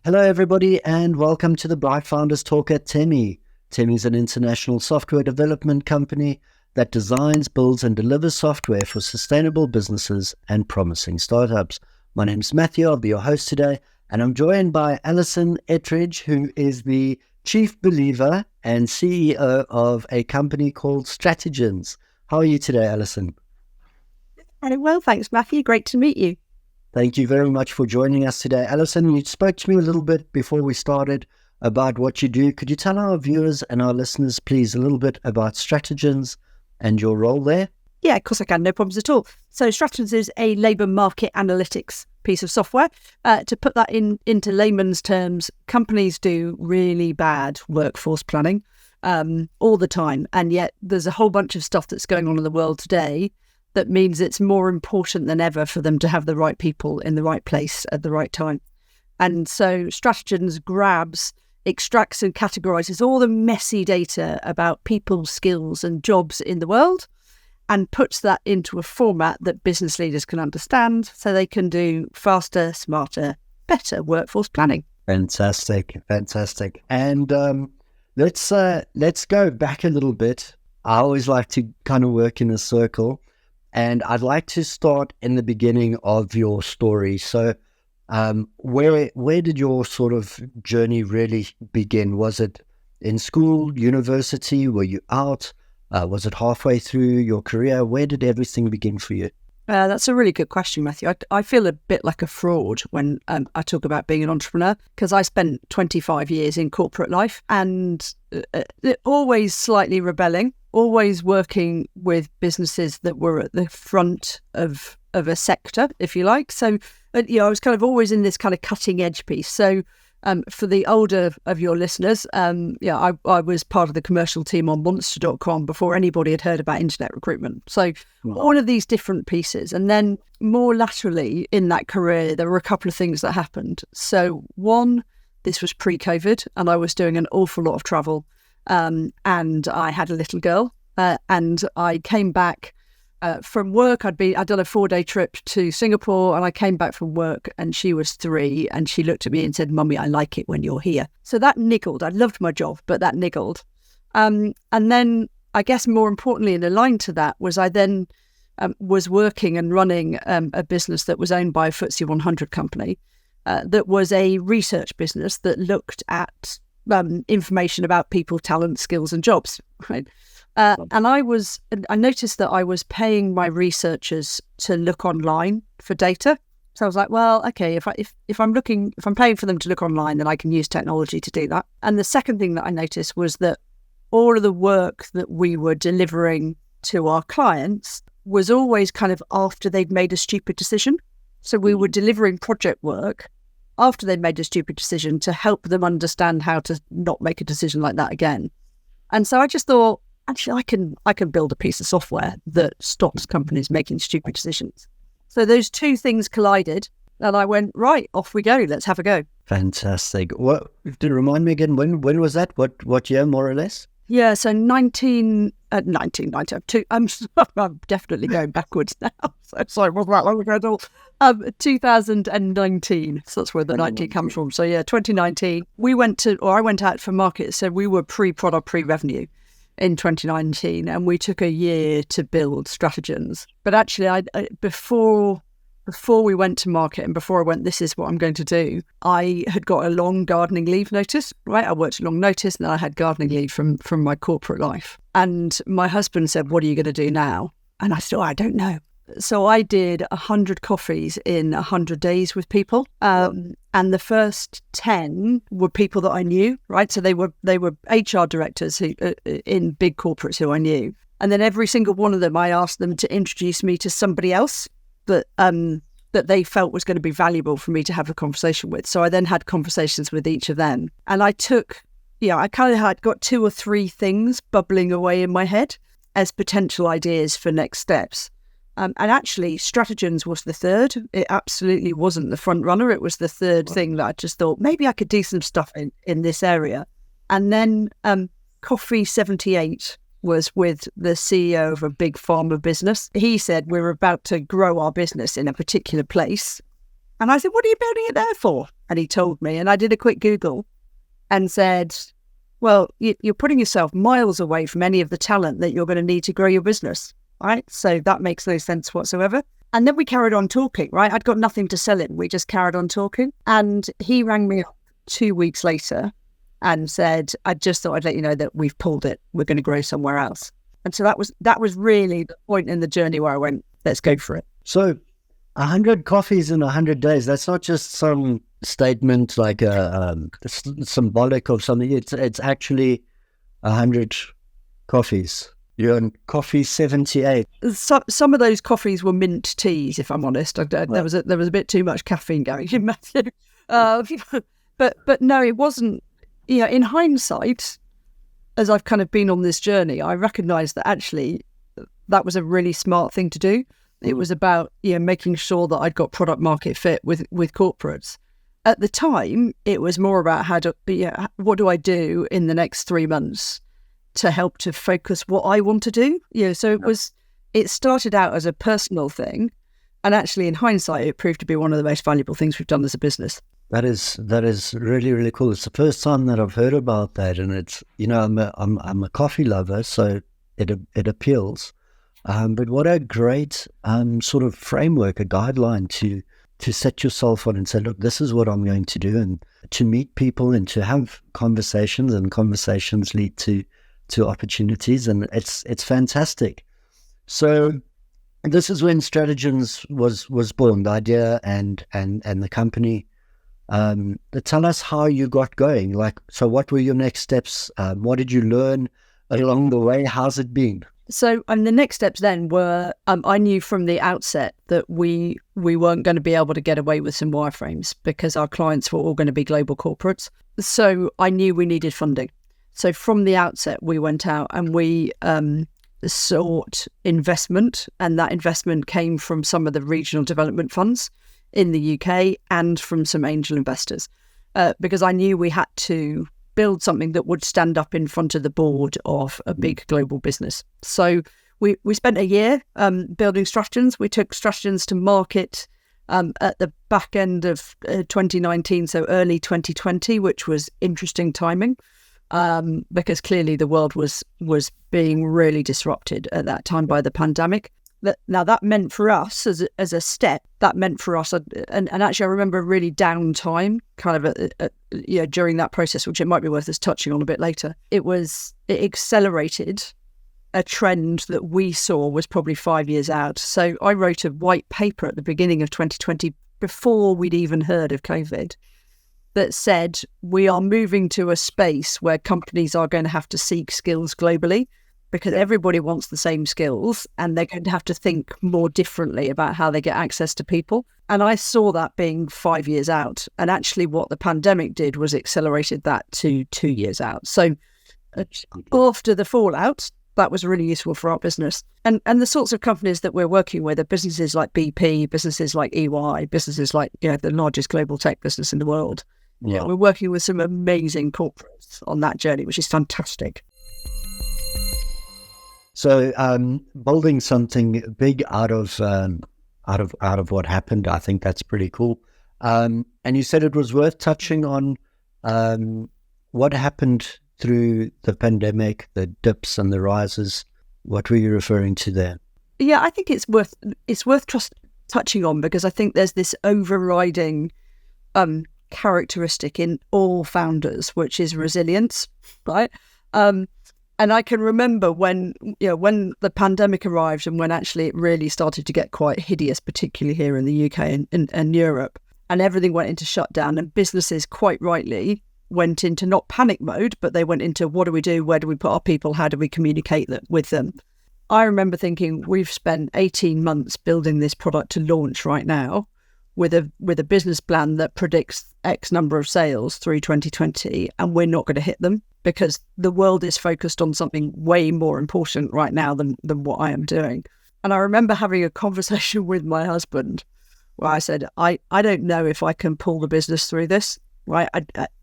Hello, everybody, and welcome to the Bright Founders Talk at Temi. Temi is an international software development company that designs, builds, and delivers software for sustainable businesses and promising startups. My name is Matthew. I'll be your host today, and I'm joined by Alison Ettridge, who is the chief believer and CEO of a company called Stratigens. How are you today, Alison? Very well, thanks, Matthew. Great to meet you. Thank you very much for joining us today. Alison, you spoke to me a little bit before we started about what you do. Could you tell our viewers and our listeners, please, a little bit about Stratigens and your role there? Yeah, of course I can. No problems at all. So Stratigens is a labour market analytics piece of software. To put that into layman's terms, companies do really bad workforce planning all the time. And yet there's a whole bunch of stuff that's going on in the world today that means it's more important than ever for them to have the right people in the right place at the right time. And so Stratigens extracts and categorises all the messy data about people, skills and jobs in the world and puts that into a format that business leaders can understand so they can do faster, smarter, better workforce planning. Fantastic. And let's go back a little bit. I always like to kind of work in a circle. And I'd like to start in the beginning of your story. So where did your sort of journey really begin? Was it in school, university? Were you out? Was it halfway through your career? Where did everything begin for you? That's a really good question, Matthew. I feel a bit like a fraud when I talk about being an entrepreneur because I spent 25 years in corporate life and always slightly rebelling, always working with businesses that were at the front of a sector, if you like. So, I was kind of always in this kind of cutting edge piece. So for the older of your listeners, I was part of the commercial team on monster.com before anybody had heard about internet recruitment. So all of these different pieces. And then more laterally in that career, there were a couple of things that happened. So one, this was pre-COVID and I was doing an awful lot of travel and I had a little girl and I came back from work. I'd done a 4-day trip to Singapore and I came back from work and she was 3 and she looked at me and said, "Mummy, I like it when you're here." So that niggled. I loved my job, but that niggled. And then I guess more importantly and aligned to that was I then was working and running a business that was owned by a FTSE 100 company that was a research business that looked at information about people, talent, skills and jobs, right? And I noticed that I was paying my researchers to look online for data. So I was like, well, okay, if I'm paying for them to look online, then I can use technology to do that. And the second thing that I noticed was that all of the work that we were delivering to our clients was always kind of after they'd made a stupid decision. So we were delivering project work after they'd made a stupid decision to help them understand how to not make a decision like that again. And so I just thought, actually, I can build a piece of software that stops companies making stupid decisions. So those two things collided and I went, right, off we go. Let's have a go. Fantastic. What did it remind me again? When was that? What year, more or less? Yeah, so 1992. I'm definitely going backwards now. So sorry, wasn't that long ago at all. 2019. So that's where the 19 comes from. So yeah, 2019. I went out for market. So we were pre-product, pre-revenue in 2019, and we took a year to build Stratigens. But actually, I before we went to market and before I went, this is what I'm going to do, I had got a long gardening leave notice, right? I worked a long notice and then I had gardening leave from my corporate life. And my husband said, "What are you going to do now?" And I said, "I don't know." So I did 100 coffees in 100 days with people. And the first 10 were people that I knew, right? So they were HR directors who in big corporates who I knew. And then every single one of them, I asked them to introduce me to somebody else that they felt was going to be valuable for me to have a conversation with. So I then had conversations with each of them. And I kind of had got 2 or 3 things bubbling away in my head as potential ideas for next steps. And actually, Stratigens was the third. It absolutely wasn't the front runner. It was the third thing that I just thought, maybe I could do some stuff in this area. And then Coffee 78 was with the CEO of a big pharma business. He said, "We're about to grow our business in a particular place." And I said, "What are you building it there for?" And he told me, and I did a quick Google and said, well, you're putting yourself miles away from any of the talent that you're going to need to grow your business, right? So that makes no sense whatsoever. And then we carried on talking, right? I'd got nothing to sell him. We just carried on talking. And he rang me up 2 weeks later and said, I just thought I'd let you know that we've pulled it. We're going to grow somewhere else. And so that was really the point in the journey where I went, let's go for it. So 100 coffees in 100 days, that's not just some statement like symbolic of something. It's actually 100 coffees. You're on coffee 78. Some of those coffees were mint teas, if I'm honest. There was a bit too much caffeine going in, Matthew. But no, it wasn't. In hindsight, as I've kind of been on this journey, I recognise that actually that was a really smart thing to do. It was about making sure that I'd got product market fit with corporates. At the time, it was more about what do I do in the next 3 months to help to focus what I want to do. So it started out as a personal thing, and actually in hindsight, it proved to be one of the most valuable things we've done as a business. That is really, really cool. It's the first time that I've heard about that, and it's I'm a coffee lover, so it appeals. But what a great sort of framework, a guideline to set yourself on and say, look, this is what I'm going to do, and to meet people and to have conversations, and conversations lead to opportunities, and it's fantastic. So this is when Stratigens was born, the idea and the company. Tell us how you got going. So what were your next steps? What did you learn along the way? How's it been? So the next steps then were, I knew from the outset that we weren't going to be able to get away with some wireframes because our clients were all going to be global corporates. So I knew we needed funding. So from the outset, we went out and we sought investment, and that investment came from some of the regional development funds in the UK and from some angel investors, because I knew we had to build something that would stand up in front of the board of a big global business. So we spent a year building Stratigens. We took Stratigens to market at the back end of 2019, so early 2020, which was interesting timing. Because clearly the world was being really disrupted at that time by the pandemic. Now that meant for us as a step, that meant for us, and actually I remember a really down time kind of during that process, which it might be worth us touching on a bit later. It accelerated a trend that we saw was probably 5 years out. So I wrote a white paper at the beginning of 2020 before we'd even heard of COVID, that said we are moving to a space where companies are going to have to seek skills globally because everybody wants the same skills, and they're going to have to think more differently about how they get access to people. And I saw that being 5 years out. And actually what the pandemic did was accelerated that to 2 years out. So after the fallout, that was really useful for our business. And the sorts of companies that we're working with are businesses like BP, businesses like EY, businesses like the largest global tech business in the world. Yeah, we're working with some amazing corporates on that journey, which is fantastic. So, building something big out of what happened, I think that's pretty cool. And you said it was worth touching on what happened through the pandemic, the dips and the rises. What were you referring to there? Yeah, I think it's worth touching on, because I think there's this overriding characteristic in all founders, which is resilience, right? And I can remember when the pandemic arrived and when actually it really started to get quite hideous, particularly here in the UK and Europe, and everything went into shutdown, and businesses quite rightly went into not panic mode, but they went into what do we do? Where do we put our people? How do we communicate with them? I remember thinking, we've spent 18 months building this product to launch right now with a business plan that predicts X number of sales through 2020, and we're not going to hit them because the world is focused on something way more important right now than what I am doing. And I remember having a conversation with my husband where I said, I don't know if I can pull the business through this, right?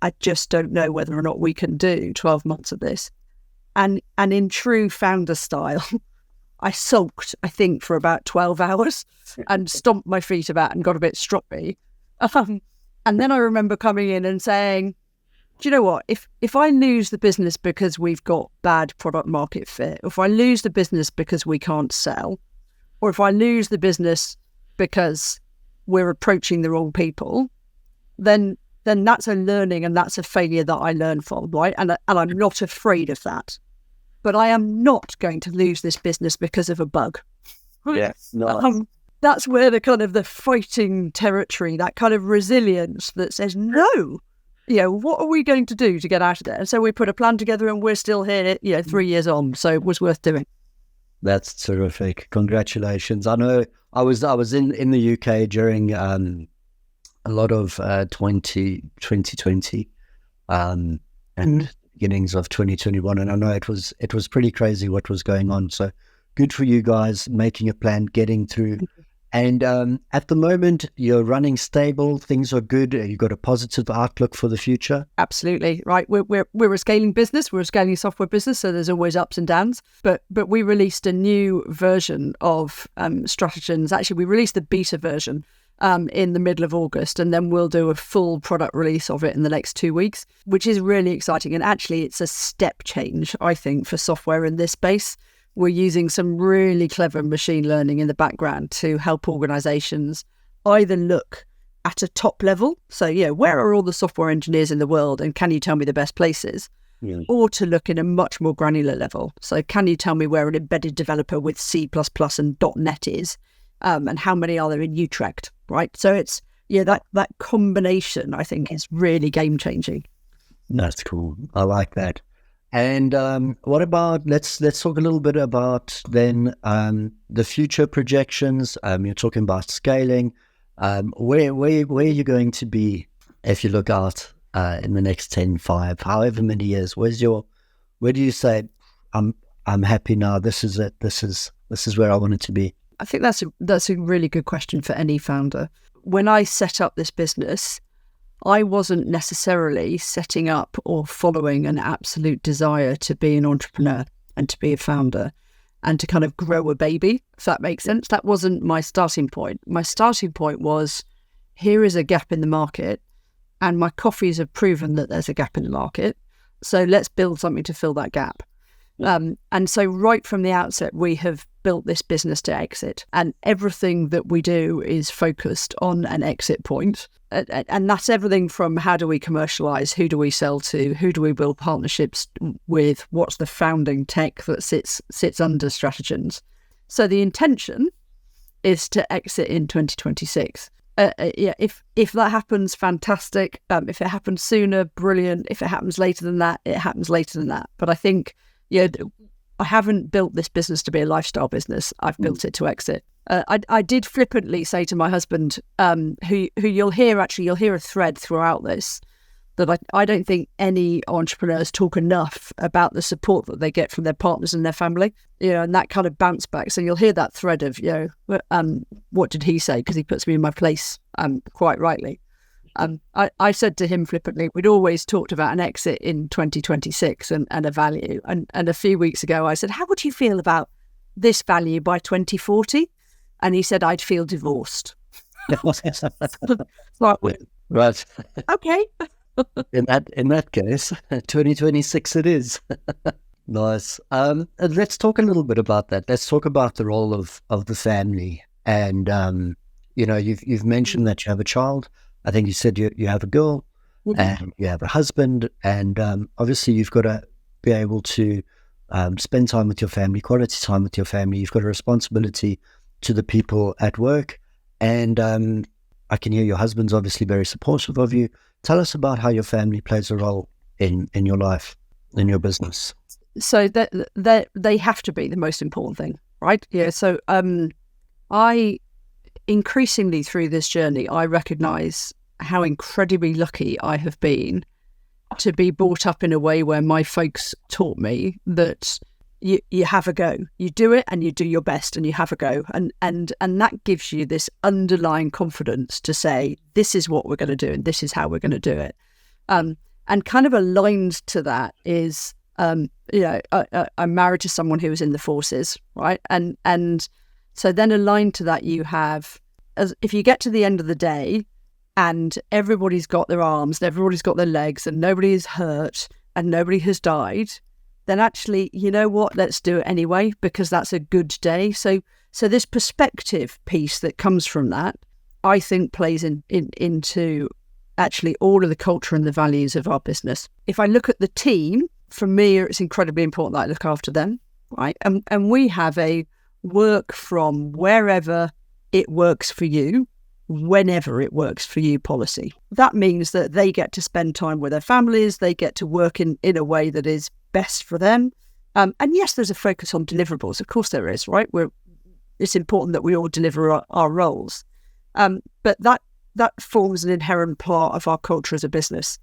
I just don't know whether or not we can do 12 months of this. And in true founder style, I sulked, I think, for about 12 hours and stomped my feet about and got a bit stroppy. And then I remember coming in and saying, do you know what? If I lose the business because we've got bad product market fit, if I lose the business because we can't sell, or if I lose the business because we're approaching the wrong people, then that's a learning and that's a failure that I learn from, right? And I'm not afraid of that. But I am not going to lose this business because of a bug. Yes, nice. That's where the kind of the fighting territory, that kind of resilience that says, no, what are we going to do to get out of there? And so we put a plan together and we're still here, 3 years on. So it was worth doing. That's terrific. Congratulations. I know I was in the UK during a lot of 2020 and beginnings of 2021. And I know it was pretty crazy what was going on. So good for you guys making a plan, getting through. And at the moment, you're running stable. Things are good. You've got a positive outlook for the future. Absolutely right. We're a scaling business. We're a scaling software business. So there's always ups and downs. But we released a new version of Stratigens. Actually, we released the beta version in the middle of August, and then we'll do a full product release of it in the next 2 weeks, which is really exciting. And actually, it's a step change, I think, for software in this space. We're using some really clever machine learning in the background to help organizations either look at a top level, so where are all the software engineers in the world and can you tell me the best places, or to look in a much more granular level. So can you tell me where an embedded developer with C++ and .NET is, and how many are there in Utrecht, right? So it's that combination, I think, is really game changing. That's cool. I like that. And what about, let's talk a little bit about then the future projections. You're talking about scaling. Where are you going to be if you look out in the next 10, 5, however many years? Where do you say, I'm happy now, this is it, this is where I want it to be? I think that's a really good question for any founder. When I set up this business, I wasn't necessarily setting up or following an absolute desire to be an entrepreneur and to be a founder and to kind of grow a baby, if that makes sense. That wasn't my starting point. My starting point was, here is a gap in the market and my coffees have proven that there's a gap in the market. So let's build something to fill that gap. And so right from the outset, we have built this business to exit, and everything that we do is focused on an exit point. And that's everything from how do we commercialize, who do we sell to, who do we build partnerships with, what's the founding tech that sits under Stratigens. So the intention is to exit in 2026. If that happens, fantastic. If it happens sooner, brilliant. If it happens later than that, it happens later than that. But I think I haven't built this business to be a lifestyle business. I've built it to exit. I did flippantly say to my husband, who you'll hear a thread throughout this, that I don't think any entrepreneurs talk enough about the support that they get from their partners and their family, and that kind of bounce back. So you'll hear that thread of, what did he say? Because he puts me in my place, quite rightly. I said to him flippantly, we'd always talked about an exit in 2026 and a value. And a few weeks ago, I said, how would you feel about this value by 2040? And he said, I'd feel divorced. Right. Okay. In that case, 2026 it is. Nice. Let's talk a little bit about that. Let's talk about the role of the family. And, you've mentioned that you have a child. I think you said you have a girl and you have a husband, and obviously you've got to be able to spend time with your family, quality time with your family. You've got a responsibility to the people at work, and I can hear your husband's obviously very supportive of you. Tell us about how your family plays a role in your life, in your business. So they have to be the most important thing, right? Yeah. So I increasingly through this journey, I recognise how incredibly lucky I have been to be brought up in a way where my folks taught me that you have a go, you do it and you do your best and you have a go. And that gives you this underlying confidence to say, this is what we're going to do and this is how we're going to do it. And kind of aligned to that is, I'm married to someone who was in the forces, right? And so then aligned to that, you have, if you get to the end of the day and everybody's got their arms and everybody's got their legs and nobody is hurt and nobody has died, then actually, you know what, let's do it anyway because that's a good day. So this perspective piece that comes from that, I think plays into actually all of the culture and the values of our business. If I look at the team, for me, it's incredibly important that I look after them, right? And we have a work from wherever it works for you, whenever it works for you policy. That means that they get to spend time with their families, they get to work in a way that is best for them. And yes, there's a focus on deliverables. Of course there is, right? It's important that we all deliver our roles. But that forms an inherent part of our culture as a business.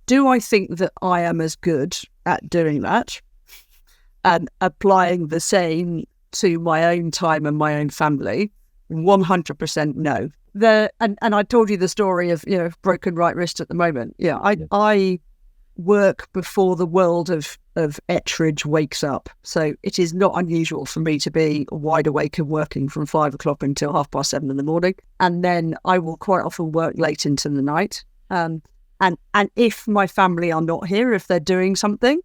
Do I think that I am as good at doing that and applying the same to my own time and my own family? 100% no. And I told you the story of, broken right wrist at the moment. Yeah, I work before the world of Ettridge wakes up. So it is not unusual for me to be wide awake and working from 5 o'clock until 7:30 in the morning. And then I will quite often work late into the night. And if my family are not here, if they're doing something,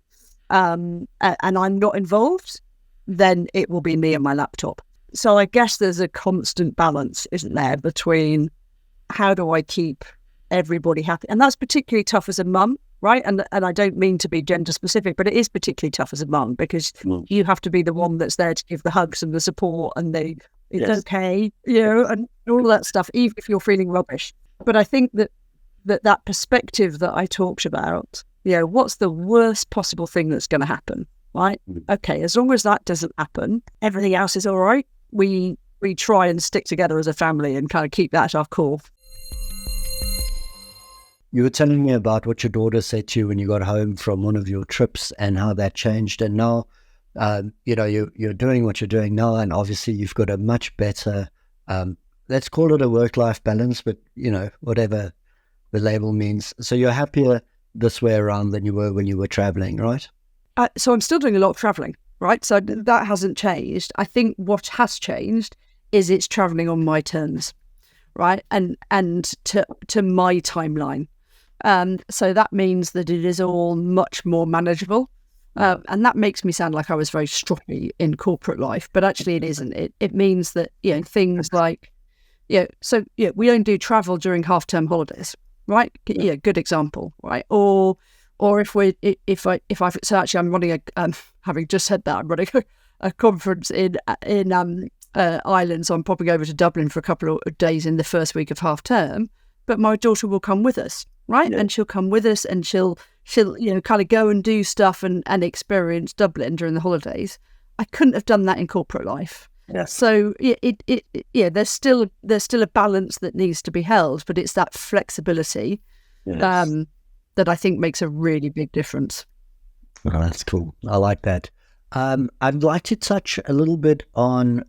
and I'm not involved, then it will be me and my laptop. So I guess there's a constant balance, isn't there, between how do I keep everybody happy? And that's particularly tough as a mum, right? And I don't mean to be gender specific, but it is particularly tough as a mum because you have to be the one that's there to give the hugs and the support and it's okay, and all that stuff, even if you're feeling rubbish. But I think that perspective that I talked about, what's the worst possible thing that's going to happen, right? Okay, as long as that doesn't happen, everything else is all right. We try and stick together as a family and kind of keep that at our core. You were telling me about what your daughter said to you when you got home from one of your trips and how that changed. And now, you're doing what you're doing now, and obviously you've got a much better, let's call it a work-life balance, but, whatever the label means. So you're happier this way around than you were when you were traveling, right? So I'm still doing a lot of traveling, right? So that hasn't changed. I think what has changed is it's traveling on my terms, right? And to my timeline. So that means that it is all much more manageable. And that makes me sound like I was very stroppy in corporate life, but actually it isn't. It means that, things like, we only do travel during half-term holidays, right? Yeah, good example, right? Or so actually I'm running having just said that, I'm running a conference in Ireland, so I'm popping over to Dublin for a couple of days in the first week of half term, but my daughter will come with us, right? Yeah. And she'll come with us and she'll kind of go and do stuff and experience Dublin during the holidays. I couldn't have done that in corporate life. Yes. So there's still a balance that needs to be held, but it's that flexibility. Yes. That I think makes a really big difference. Oh, that's cool. I like that. I'd like to touch a little bit on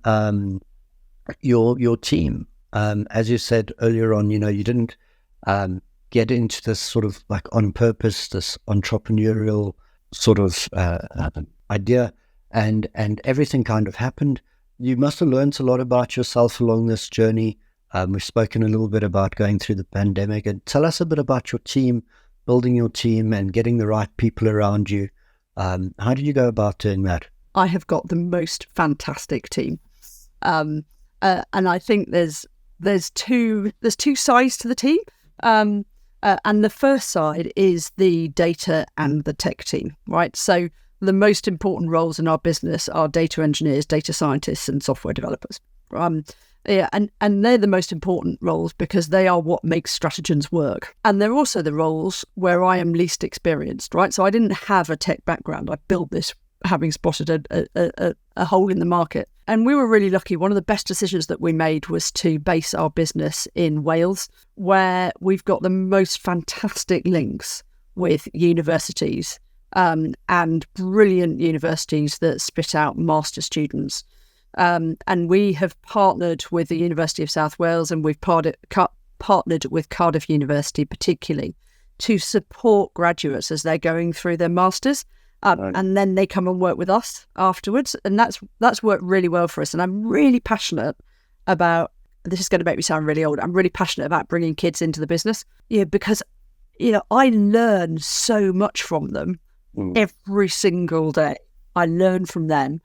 your team. As you said earlier on, you didn't get into this sort of like on purpose, this entrepreneurial sort of idea, and everything kind of happened. You must have learned a lot about yourself along this journey. We've spoken a little bit about going through the pandemic, and tell us a bit about your team, building your team and getting the right people around you. How did you go about doing that? I have got the most fantastic team. And I think there's two sides to the team. And the first side is the data and the tech team, right? So the most important roles in our business are data engineers, data scientists, and software developers. And they're the most important roles because they are what makes Stratigens work. And they're also the roles where I am least experienced, right? So I didn't have a tech background. I built this having spotted a hole in the market. And we were really lucky. One of the best decisions that we made was to base our business in Wales, where we've got the most fantastic links with universities and brilliant universities that spit out master students. And we have partnered with the University of South Wales, and we've partnered with Cardiff University particularly to support graduates as they're going through their masters. And then they come and work with us afterwards. And that's worked really well for us. And I'm really passionate about this is going to make me sound really old, I'm really passionate about bringing kids into the business. Yeah, because, I learn so much from them every single day. I learn from them.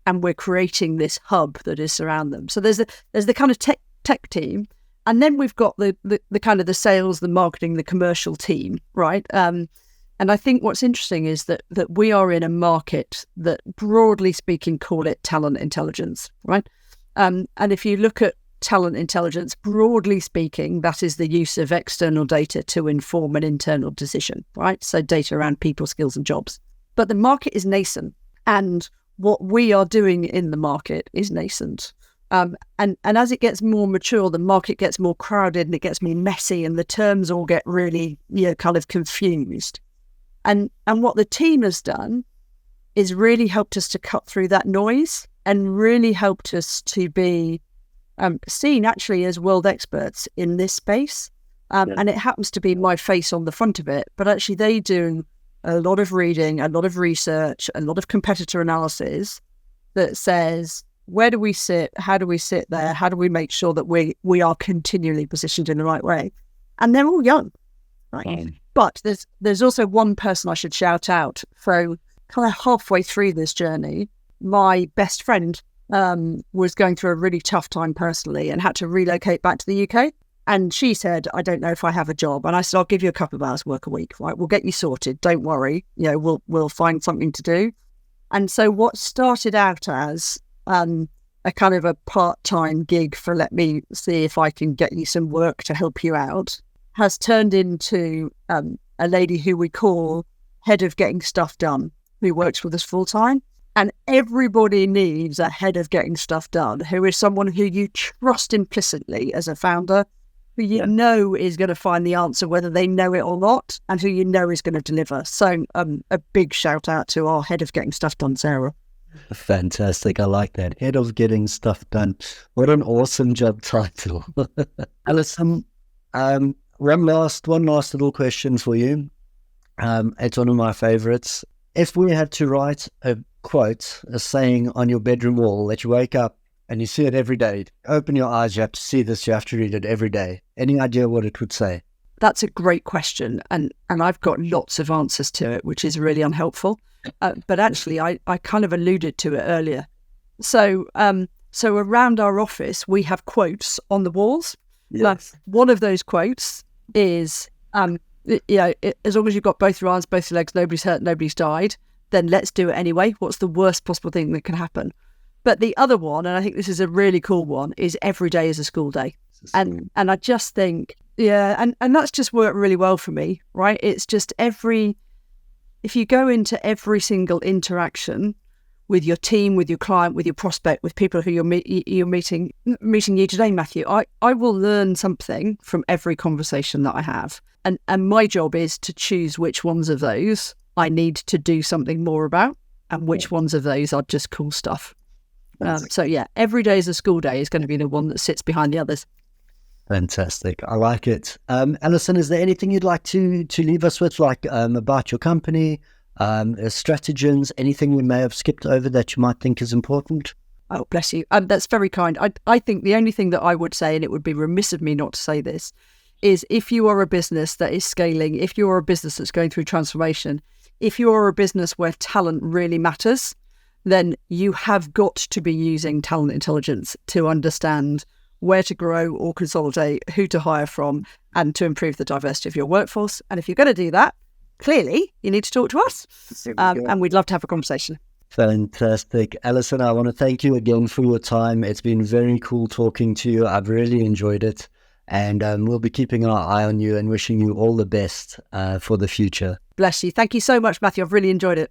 And we're creating this hub that is around them. So there's the kind of tech team. And then we've got the kind of the sales, the marketing, the commercial team, right? And I think what's interesting is that we are in a market that, broadly speaking, call it talent intelligence, right? And if you look at talent intelligence, broadly speaking, that is the use of external data to inform an internal decision, right? So data around people, skills, and jobs. But the market is nascent, and what we are doing in the market is nascent. And as it gets more mature, the market gets more crowded and it gets more messy, and the terms all get really, kind of confused. And what the team has done is really helped us to cut through that noise and really helped us to be seen actually as world experts in this space. And it happens to be my face on the front of it, but actually they do a lot of reading, a lot of research, a lot of competitor analysis that says, where do we sit? How do we sit there? How do we make sure that we are continually positioned in the right way? And they're all young, right? But there's also one person I should shout out. So kind of halfway through this journey, my best friend was going through a really tough time personally and had to relocate back to the UK. And she said, I don't know if I have a job. And I said, I'll give you a couple of hours work a week, right? We'll get you sorted. Don't worry. We'll find something to do. And so what started out as a kind of a part-time gig for let me see if I can get you some work to help you out has turned into a lady who we call head of getting stuff done, who works with us full-time. And everybody needs a head of getting stuff done, who is someone who you trust implicitly as a founder, who you know is going to find the answer whether they know it or not, and who you know is going to deliver. So a big shout out to our head of getting stuff done, Sarah. Fantastic. I like that. Head of getting stuff done. What an awesome job title. Alison, one last little question for you. It's one of my favorites. If we had to write a quote, a saying on your bedroom wall that you wake up and you see it every day, open your eyes, you have to see this, you have to read it every day. Any idea what it would say? That's a great question. And I've got lots of answers to it, which is really unhelpful. But actually, I kind of alluded to it earlier. So around our office, we have quotes on the walls. Yes. One of those quotes is, as long as you've got both your arms, both your legs, nobody's hurt, nobody's died, then let's do it anyway. What's the worst possible thing that can happen? But the other one, and I think this is a really cool one, is every day is a school day. And I just think, and that's just worked really well for me, right? It's just if you go into every single interaction with your team, with your client, with your prospect, with people who you're meeting you today, Matthew, I will learn something from every conversation that I have. And my job is to choose which ones of those I need to do something more about and which ones of those are just cool stuff. Every day is a school day is going to be the one that sits behind the others. Fantastic. I like it. Alison, is there anything you'd like to leave us with, like about your company, Stratigens, anything we may have skipped over that you might think is important? Oh, bless you. That's very kind. I think the only thing that I would say, and it would be remiss of me not to say this, is if you are a business that is scaling, if you are a business that's going through transformation, if you are a business where talent really matters, then you have got to be using talent intelligence to understand where to grow or consolidate, who to hire from, and to improve the diversity of your workforce. And if you're going to do that, clearly you need to talk to us. And we'd love to have a conversation. Fantastic. Alison, I want to thank you again for your time. It's been very cool talking to you. I've really enjoyed it. And we'll be keeping our eye on you and wishing you all the best for the future. Bless you. Thank you so much, Matthew. I've really enjoyed it.